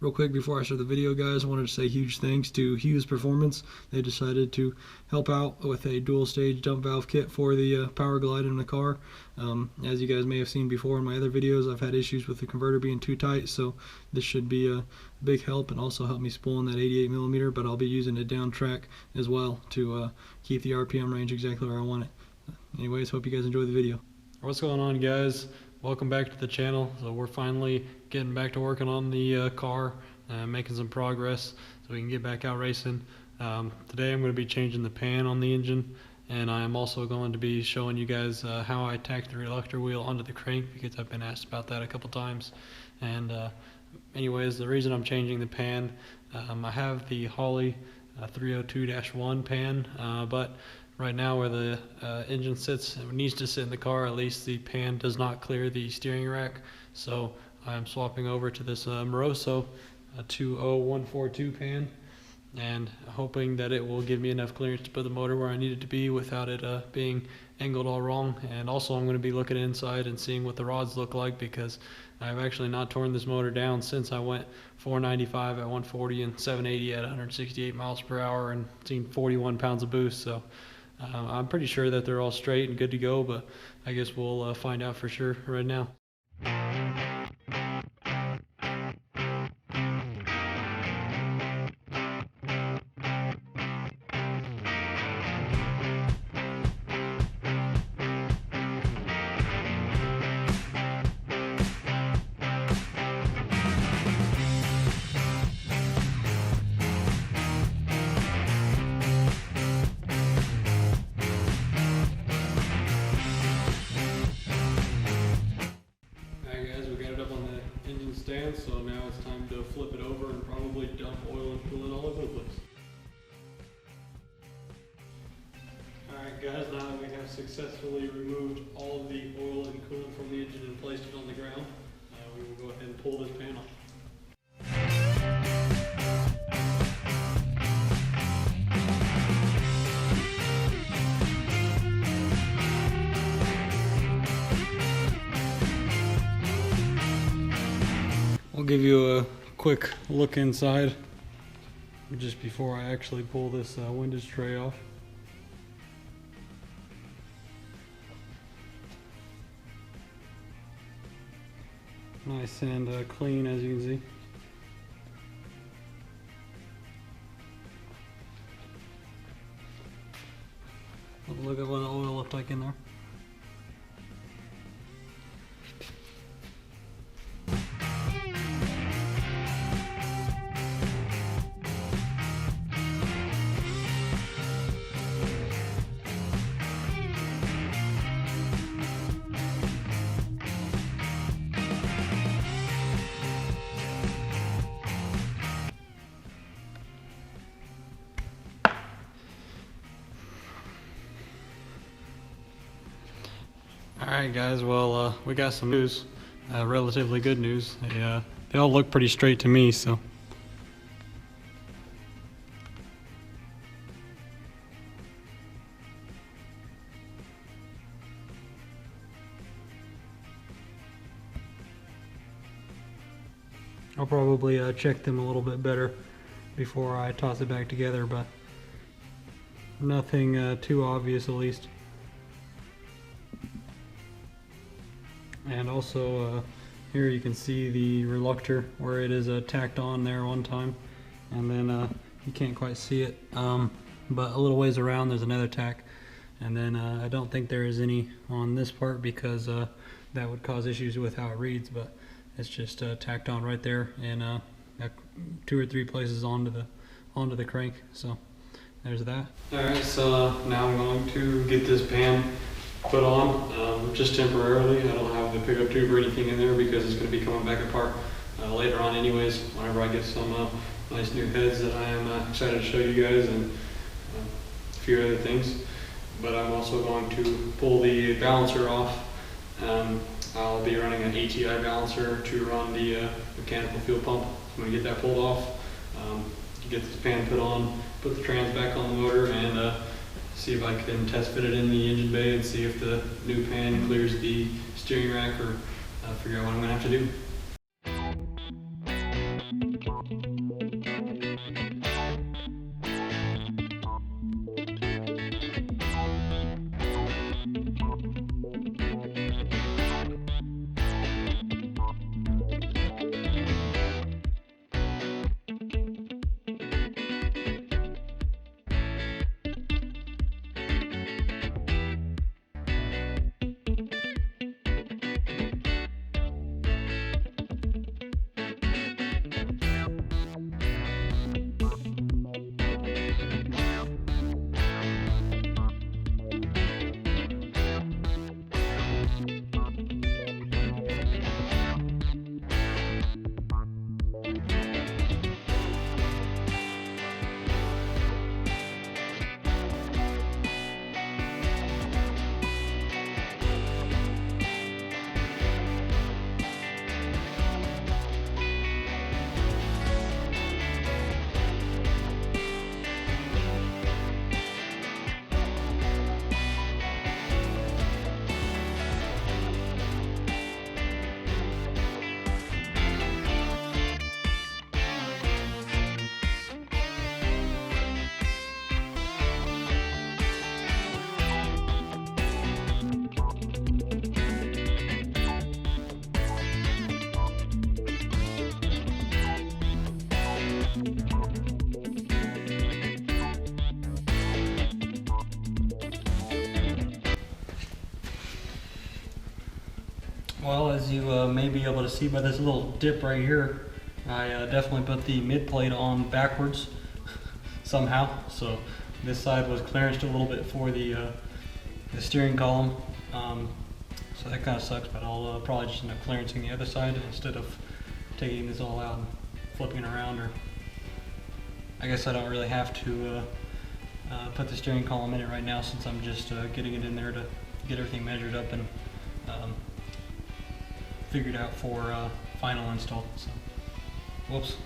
Real quick before I start the video, guys, I wanted to say huge thanks to Hughes Performance. They decided to help out with a dual stage dump valve kit for the Power Glide in the car. As you guys may have seen before in my other videos, I've had issues with the converter being too tight, so this should be a big help and also help me spool in that 88mm, but I'll be using it down track as well to keep the RPM range exactly where I want it. Anyways, hope you guys enjoy the video. What's going on, guys? Welcome back to the channel. So we're finally getting back to working on the car, making some progress so we can get back out racing. Today I'm going to be changing the pan on the engine, and I am also going to be showing you guys how I tack the reluctor wheel onto the crank, because I've been asked about that a couple times. And anyways, the reason I'm changing the pan, I have the Holley 302-1 pan, but right now where the engine sits, it needs to sit in the car, at least the pan does not clear the steering rack. So I'm swapping over to this Moroso 20142 pan, and hoping that it will give me enough clearance to put the motor where I need it to be without it being angled all wrong. And also I'm going to be looking inside and seeing what the rods look like, because I've actually not torn this motor down since I went 495 at 140 and 780 at 168 miles per hour and seen 41 pounds of boost. So I'm pretty sure that they're all straight and good to go, but I guess we'll find out for sure right now. Stand, so now it's time to flip it over and probably dump oil and coolant all over the place. Alright guys, now that we have successfully removed all of the oil and coolant from the engine and placed it on the ground, we will go ahead and pull this pan off. I'll give you a quick look inside just before I actually pull this windage tray off. Nice and clean, as you can see. Look at what the oil looked like in there. Alright guys, well we got some news, relatively good news. They all look pretty straight to me, so. I'll probably check them a little bit better before I toss it back together, but nothing too obvious at least. And also here you can see the reluctor where it is tacked on there one time, and then you can't quite see it, but a little ways around there's another tack, and then I don't think there is any on this part because that would cause issues with how it reads, but it's just tacked on right there in 2 or 3 places onto the crank. So there's that. Alright, so now I'm going to get this pan put on, just temporarily. I don't have the pickup tube or anything in there because it's going to be coming back apart later on anyways, whenever I get some nice new heads that I am excited to show you guys, and a few other things. But I'm also going to pull the balancer off. I'll be running an ATI balancer to run the mechanical fuel pump. I'm going to get that pulled off, get this pan put on, put the trans back on the motor, and see if I can test fit it in the engine bay and see if the new pan clears the steering rack, or figure out what I'm going to have to do. Well, as you may be able to see by this little dip right here, I definitely put the mid plate on backwards somehow. So this side was clearanced a little bit for the steering column. So that kind of sucks, but I'll probably just end up clearancing the other side instead of taking this all out and flipping it around. Or I guess I don't really have to put the steering column in it right now, since I'm just getting it in there to get everything measured up and figured out for final install. So, whoops.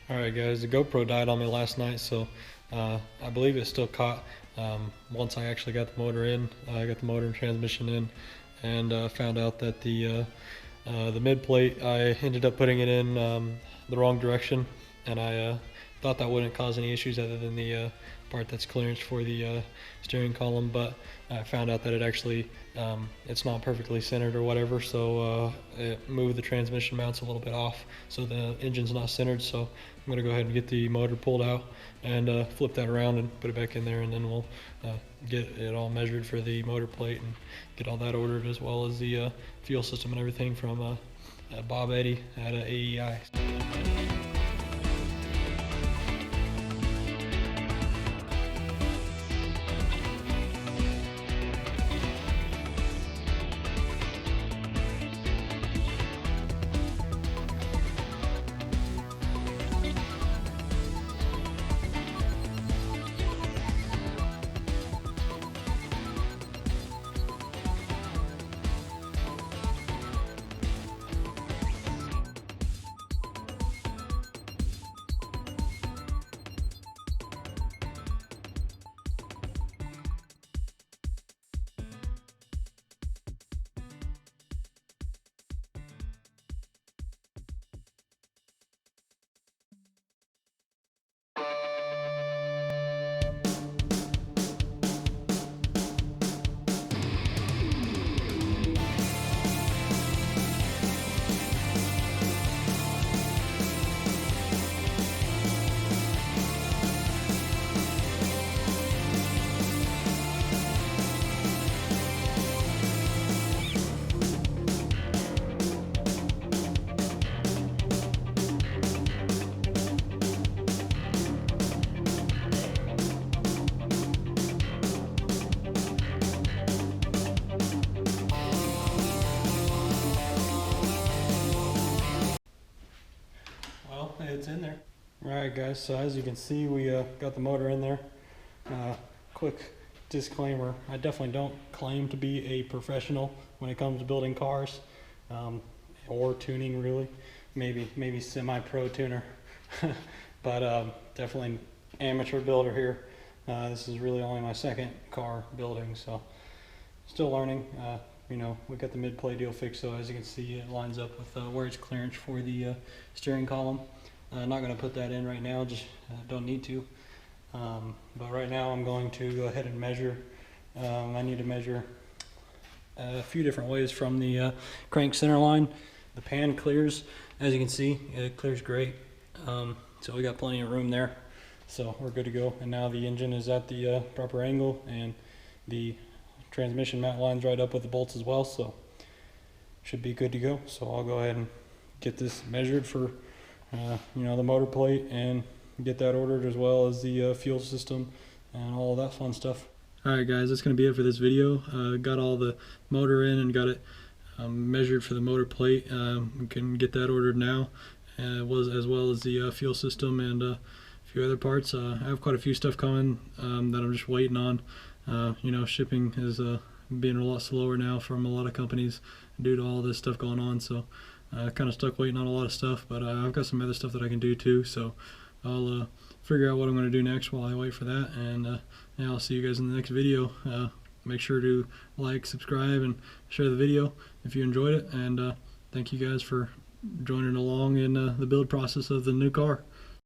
Alright guys, the GoPro died on me last night, so I believe it still caught once I actually got the motor in. I got the motor and transmission in, and found out that the mid plate, I ended up putting it in the wrong direction, and I thought that wouldn't cause any issues other than the part that's clearance for the steering column, but I found out that it actually it's not perfectly centered or whatever, so it moved the transmission mounts a little bit off, so the engine's not centered. So I'm going to go ahead and get the motor pulled out and flip that around and put it back in there, and then we'll get it all measured for the motor plate and get all that ordered, as well as the fuel system and everything from Bob Eddy at AEI. It's in there. Alright guys, so as you can see, we got the motor in there. Quick disclaimer, I definitely don't claim to be a professional when it comes to building cars, or tuning really. Maybe semi-pro tuner, but definitely amateur builder here. This is really only my second car building, so still learning. You know, we got the mid-plate deal fixed, so as you can see, it lines up with where it's clearance for the steering column. I'm not going to put that in right now, just don't need to. But right now I'm going to go ahead and measure. I need to measure a few different ways from the crank center line. The pan clears, as you can see, it clears great. So we got plenty of room there, so we're good to go. And now the engine is at the proper angle, and the transmission mount lines right up with the bolts as well, so should be good to go. So I'll go ahead and get this measured for you know, the motor plate, and get that ordered, as well as the fuel system and all that fun stuff. Alright guys, that's going to be it for this video. Got all the motor in and got it measured for the motor plate. We can get that ordered now, as well as the fuel system and a few other parts. I have quite a few stuff coming that I'm just waiting on. You know, shipping is being a lot slower now from a lot of companies due to all this stuff going on, so kind of stuck waiting on a lot of stuff, but I've got some other stuff that I can do too, so I'll figure out what I'm going to do next while I wait for that, and yeah, I'll see you guys in the next video. Make sure to like, subscribe, and share the video if you enjoyed it, and thank you guys for joining along in the build process of the new car.